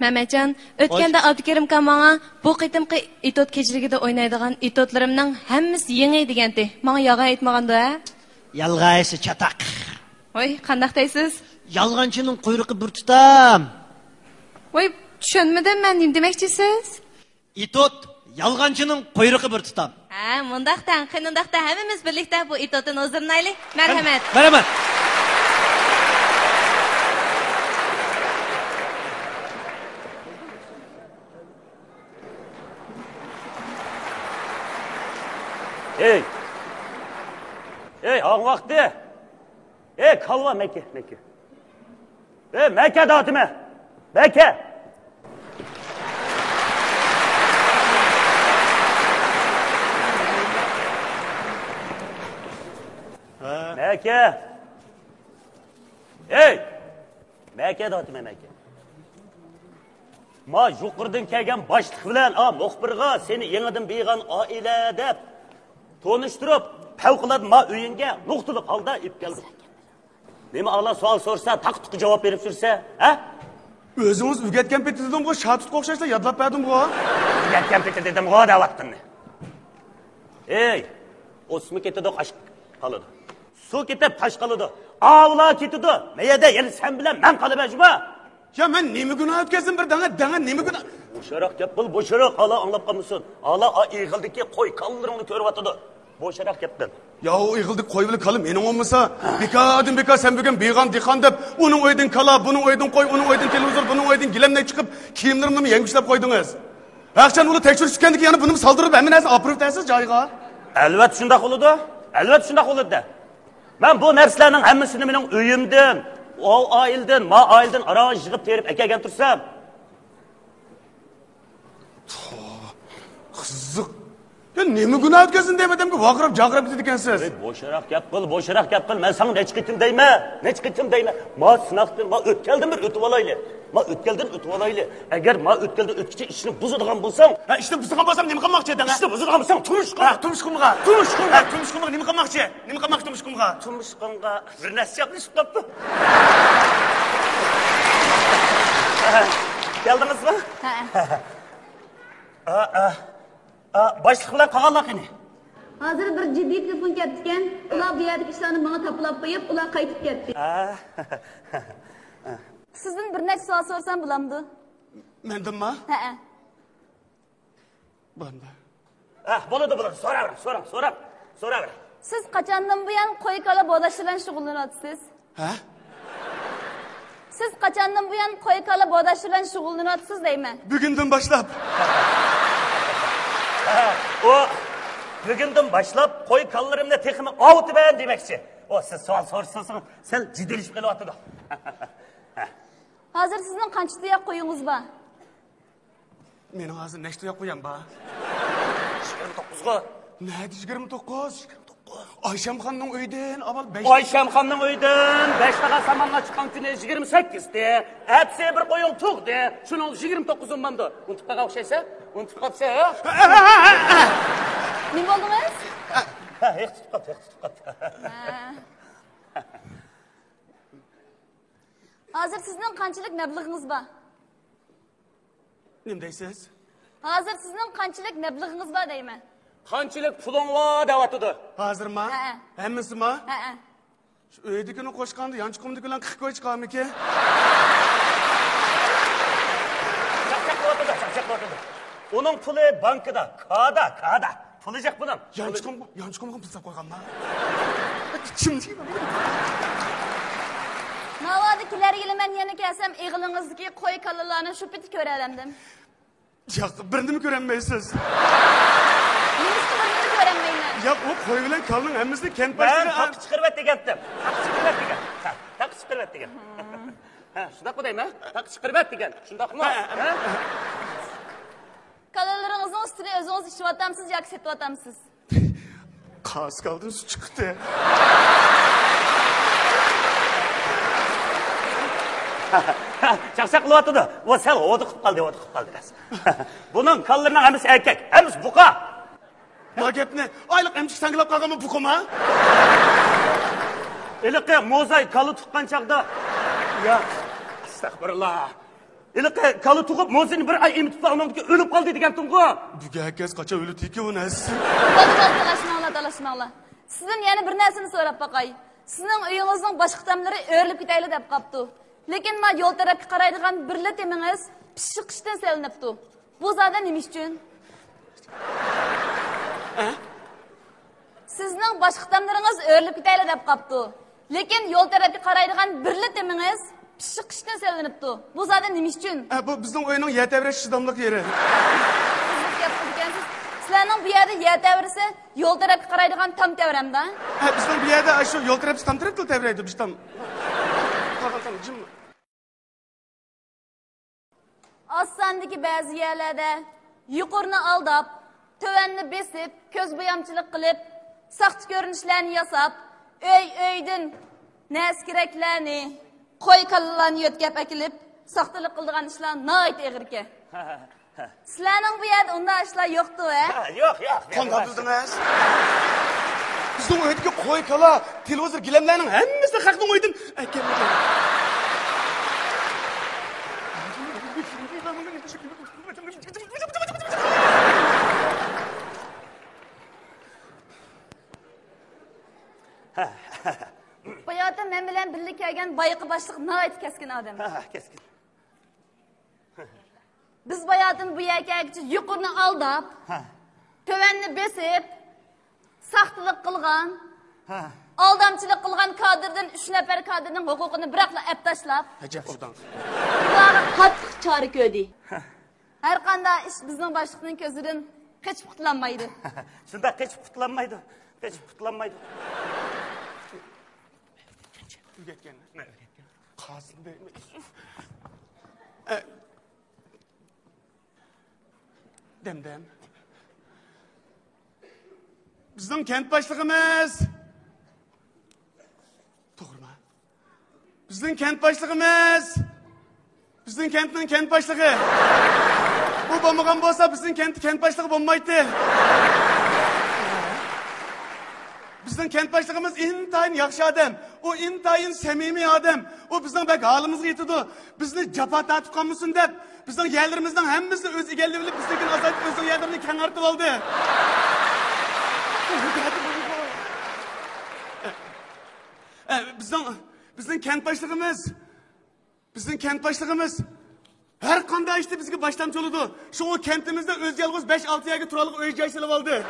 Mehmetcan, o'tganda Abdukarim kamanga bu qitimqi itot kechligida o'ynaydigan itotlarimning hammasi yangi degandi. Menga yog'a aytmaganda, ha? Yalg'aysi chataq. Voy, qanday deysiz? Yalg'onchining quyruqi bir tutam. Voy, tushunmadim men nima demoqchisiz? Itot yalg'onchining quyruqi bir tutam. Ha, mundaqdan, qinundaqda hammamiz birlikda bu itotni o'zirnaylik. Marhamat. Marhamat. Ey, ağın vakti. Kalva Mekke. Mekke dağıtımı. Mekke. Mekke. Mekke dağıtımı Mekke. Ma yuqurdan kelgan boshliq bilan muxbirga seni yangidan beygan oila deb tonishtirib, favqulodda ma uyinga nuqtalik holda ib keldim. Nima Allah savol so'rsa, taq-tuq javob berib tursa, ha? O'zingiz o'rgatgan paytda bu shatutga o'xshashda yodlab berdim-ku. O'rgatgan paytda dedim-ku davatdinni. O'smi ketdi qosh qoladi. Suv ketib tosh qoladi. Avla ketdi. Mayada yana sen bilan men qolib ajma. Ya men nima gunoh o'tkazdim bir danga nima gunoh? Boşarak gap bil, boşarak hala anlab qolmasin. Hala ig'ildiki qo'y qallaringni ko'ryapti. Boşarak gapdan. Ya o ig'ildik qo'y bilan qalim mening olmasa, beka sen bugun beyg'on dixon deb, uning o'yidan kala, buning o'yidan qo'y, uning o'yidan televizor, buning o'yidan gilamdan chiqib, kiyimlarimni yangilab qo'ydingiz. Aqchan uni tekshirish chiqqandan keyin yana buni soldirib, hammasini olib tasiz joyiga. Albatta shunday bo'ladi. Albatta shunday bo'ladi. Men bu narsalarning hammasini mening uyimdan, o oildan, ma oildan ara yig'ib terib akagan tursam. Qiziq. Ya nima gunoh o'tkazdim demadimki, vaqirab dedi ekansiz. Boşarak gap qil. Men sana nech qitim deyman. Ma sınaqdan ma o'tkaldim bir o'tib olayli. Agar ma o'tkalda o'tkichi ishni buzadigan bo'lsam, ishni buzadigan bo'lsam nima qilmoqchi eding? Ishni buzadigan bo'lsam turmushqimga. Turmushqimga nima qilmoqchi? Turmushqimga bir narsa yoqlashib qopti. Keldingizmi? Boshliq bilan qolganligini. Hozir bir jiddiy telefon ketdi ekan. Ular bu yerdagi ishlarni menga toplab qo'yib, ular qaytib ketdi. Sizdan bir nechta savol so'rsam bo'lamdi? Mendimmi? Bo'ldi. Bo'ladi. So'raver. Siz qachondan buyon qo'y kala bo'dash bilan shug'ullanyapsiz? Siz qachondan buyon qo'y kala bo'dash bilan shug'ullanyapsiz deyman. Bugundan boshlab. O bugundan boshlab qo'y kallarimni texmi ovutiman demoqchi. O siz savol so'rsangiz, sen jiddilashib qelyapti. Hozir sizning qancha tuyoq qo'yingiz bor? Mening hozir nechta tuyoq qo'yam bor? 29 ga. Nima 29? Ayshamxonning uyidan avval 5. Ayshamxonning uyidan 5 taqa samonga chiqqan kuni 28 da. Hepsi bir qo'yin tug'di. Shuning 29 manda. Untiqqa o'xshaysa, untiq qolsa, Nima bo'ldingiz? Hech tutqat. Hozir sizning qanchalik mablag'ingiz bor? Nima deysiz? Hozir sizning qanchalik mablag'ingiz bor deyman. Qanchalik puling bor deyapti. Hozirmi? Hammasimi? Shu uydagini qo'shqanda yanchiqimdagilar 40 qo'y chiqarmiki? Chaqchaq. Uning puli bankida, kada. Puli yo'q bundan. Yanchiqimga pul solib qo'yganman. Kimga? Navodi kelar yili men yana kelsam, ig'ilingizdagi qo'y kallalarni shu pit ko'ralamdim. Yo'q, birini ko'rolmaysiz. Nima birini ko'ramayman? Yo'q, u qo'y bilan kalning hammasini kent boshida taq chiqarib degandim. Taq chiqarib degan. Shunda qo'ydaymi? Taq chiqarib degan. Shundaqmi? Kalalaringizni ustida o'zingiz ishlayapsiz yoki setyapsiz? Qas qoldim, su chiqdi. Chaqchaq qilyapti. Va sen o'di qilib qoldi. Buning kallarini hammasi erkak, hammasi buqa. Bu gapni oyliq emchik sanglab qolganmi buqama? Eliqqa mozay kalı tuqqan chaqda. Ya, astagfirullah. İlk kalı tuğup Mosini bir ay emitip almandık ölüp kaldı degan tungu. Buga herkes kaça ölü teki o nesi? Dalaşmanglar. Sizden yani bir narsani so'rab baqay. Sizning uyingizning boshqa tomlari o'rilib ketayli deb qapti. Lekin men yo'l tarafga qaraydigan birla temingiz pishiqishdan selinibdi. Bu zada nima uchun? Sizning boshqa tomlaringiz o'rilib ketayli deb qapti. Lekin yo'l tarafga qaraydigan birla temingiz pishiqishdan selinibdi. Bu zada nima uchun? Bu bizning o'yinning yetavrash chidamliq yeri. Sizlarning bu yerda yer tavrisi yo'l tarafga qaraydigan tam tavramda. Bizning bu yerda shu yo'l tarafı tam tarafda tavraydi biz tam. Jim. Osmondagi ba'zi yerlarda yuqorni aldab, tovanni besib, ko'z bo'yamchilik qilib, saxta ko'rinishlarni yasab, o'ydan nas keraklarni, qo'y kallalarni yo'tkab akilib, saxtalik qildigan ishlar nihoyat og'irki. Sizlarning bu yerda unday ishlar yo'qdi-a? Yo'q. Qanday bildingiz? Bizning o'yinga qo'y kala, televizor gilamlarning hammasi haqning o'ydim. Akamga. Bu yerda men bilan birga kelgan boyqi boshliq nihoyat keskin odam. Keskin. Biz bayatın bu yerga yuqorni aldab, tovanni besib, saxtalik qilgan, aldamchilik qilgan kadrdan 3 nafar kadrning huquqini biroqla ep tashlab, Ajab xudan. ularga qattiq chora ko'rdi. Har qanday ish bizning boshliqning ko'zidan qochib qutlanmaydi. Shunda qochib qutlanmaydi. Ügetken. Qasım deymi? Demdem. Bizning kent başlığımız. Doğru mu? Bizning kent başlığımız. Bizning kentning kent başlığı. Bu bo'lmagan bo'lsa bizning kent başlığı bo'lmaydi. Bizning kent başlığımız intayin yaxshi odam. O intayin samimiy odam. O bizning bak halimizga yetadi. Bizni jafo tatib qolmasin deb, bizning yerlarimizning hammasini o'z egallab olib, bizning azat o'zing yerlarini kengaytirib oldi. Bizning kent başlığımız her qanday ishda bizga boshlamchi bo'ldi. Shu kentimizda o'z yolg'iz 5-6 yerga turarli uy joy salib oldi.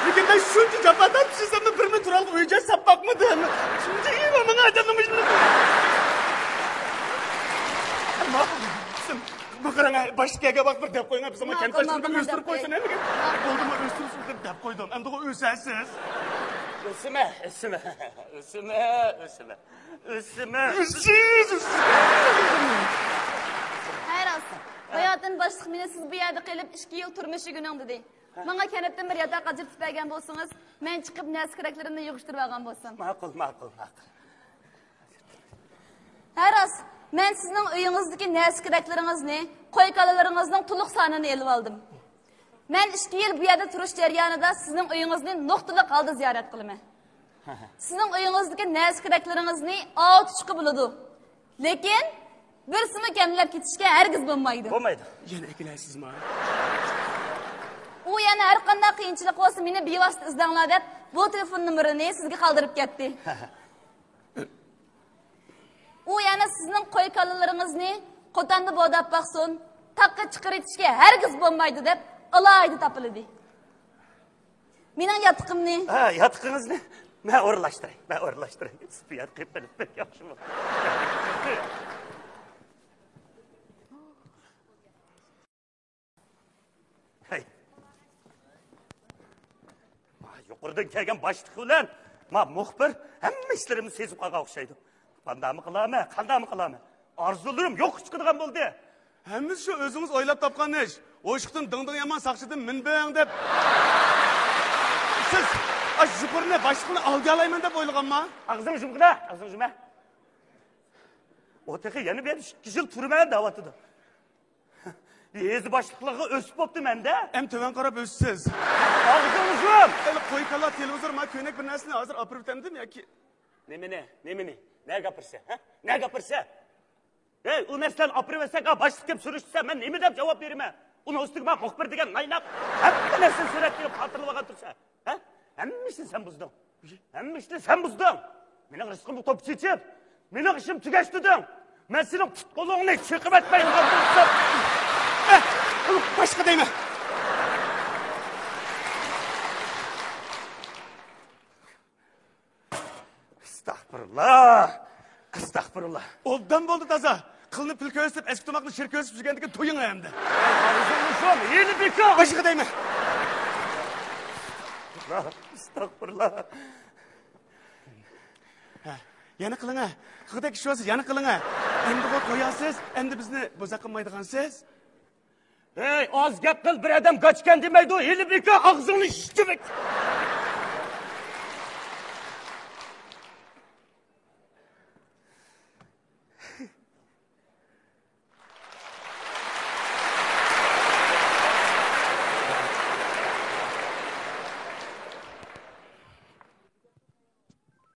Lekin men shuncha jafodan tushsam birini turarli uy joy sab boqmadim. Shuncha yil menga adamimiz. Bu qarang boshqaga baq bir deb qo'ying, biz ham kent başlığını o'stirib qo'ysin nega? Bo'ldimi o'stirsin deb qo'ydim. Endi u o'sasiz. O'sime. Hayras. Hayatın başlıq meni siz bu yerda qilib 2 yil turmushi guning dedi. Menga kanatdan bir yatak ajirtib bergan bo'lsangiz, men chiqib nas keraklarimni yig'ishtirib olgan bo'lsam. Ma'qul. Hayras, men sizning uyingizdagi nas keraklaringizni, qo'y kalalaringizning to'liq sonini elib oldim. Men 2 yil bu yerda turish jarayonida sizning uyingizni nuqtaliq holda ziyorat qilaman. Sizning uyingizdagi nas keraklaringizni olib chiqib bo'ladi. Lekin birsini kamlab ketishga hargiz bo'lmaydi. Yana ikkilaysizmi? U yana har qanday qiyinchilik bo'lsa meni bevosita izlanglar deb bu telefon nomerini sizga qoldirib ketdi. U yana sizning qo'y kalalaringizni qotanda bodab baqsin, taqqa chiqaritishga hargiz bo'lmaydi deb alayda topildi. Mening yatiqimni, Yatiqingizni men o'rlashtiray. Spiyat qilib berib yaxshi bo'ldi. Yuqoridan kelgan boshliq bilan muxbir hamma ishlarimni sezib qolgan o'xshaydi. Qandaymi qilaman? Orzularim yo'q chiqadigan bo'ldi. Hammasi shu o'zingiz o'ylab topgan ish. O'shiqdan ding yomon saqchidan minbang deb. Siz yuqorini boshliqni olga olayman deb o'ylaganmi? Og'zing jumgina. O teqi yana bir 2 yil turmay davatidi. Yezi boshliqligi o'sib bo'pti menda. Hem töven qarab o'ssiz. Og'zingizim. Qo'y kala televizor ma ko'ylak bir narsani hozir olib o'tamdim yoki Nemini? Ne gapirsa? Ey, o meselen apırıversak, başlık kep sürüştüse, ben nemi dep cevap verime? Onu üstüge ben muhbir degen naynap, hep nesin sürekli hatırlı vagan tursa. Ha? Hemmiştin sen buzdun. Hemmiştin sen buzdun. Menin rızkımı top çiçip, menin işim tügeçtidin. Ben senin futbolunu çıkıp etmeyin. Başka değil mi? Estağfurullah. Estağfurullah. Obdan boldu taza. Kılını pülke ösüp, eski tomaklı şirke ösüp sürgendiki toyun ayamda. Arızılmışım, yeni bir kağıt. Başka değil mi? Estağfurullah. Yana kılın ha. Kıda kişi olsa yana kılın ha. Hem de bu koyasız, hem de bizni bozak kılmaydıgan siz. Hey, az gap kıl bir adam kaçken demeydi o. Yeni bir kağıt ağzını şiştirmek.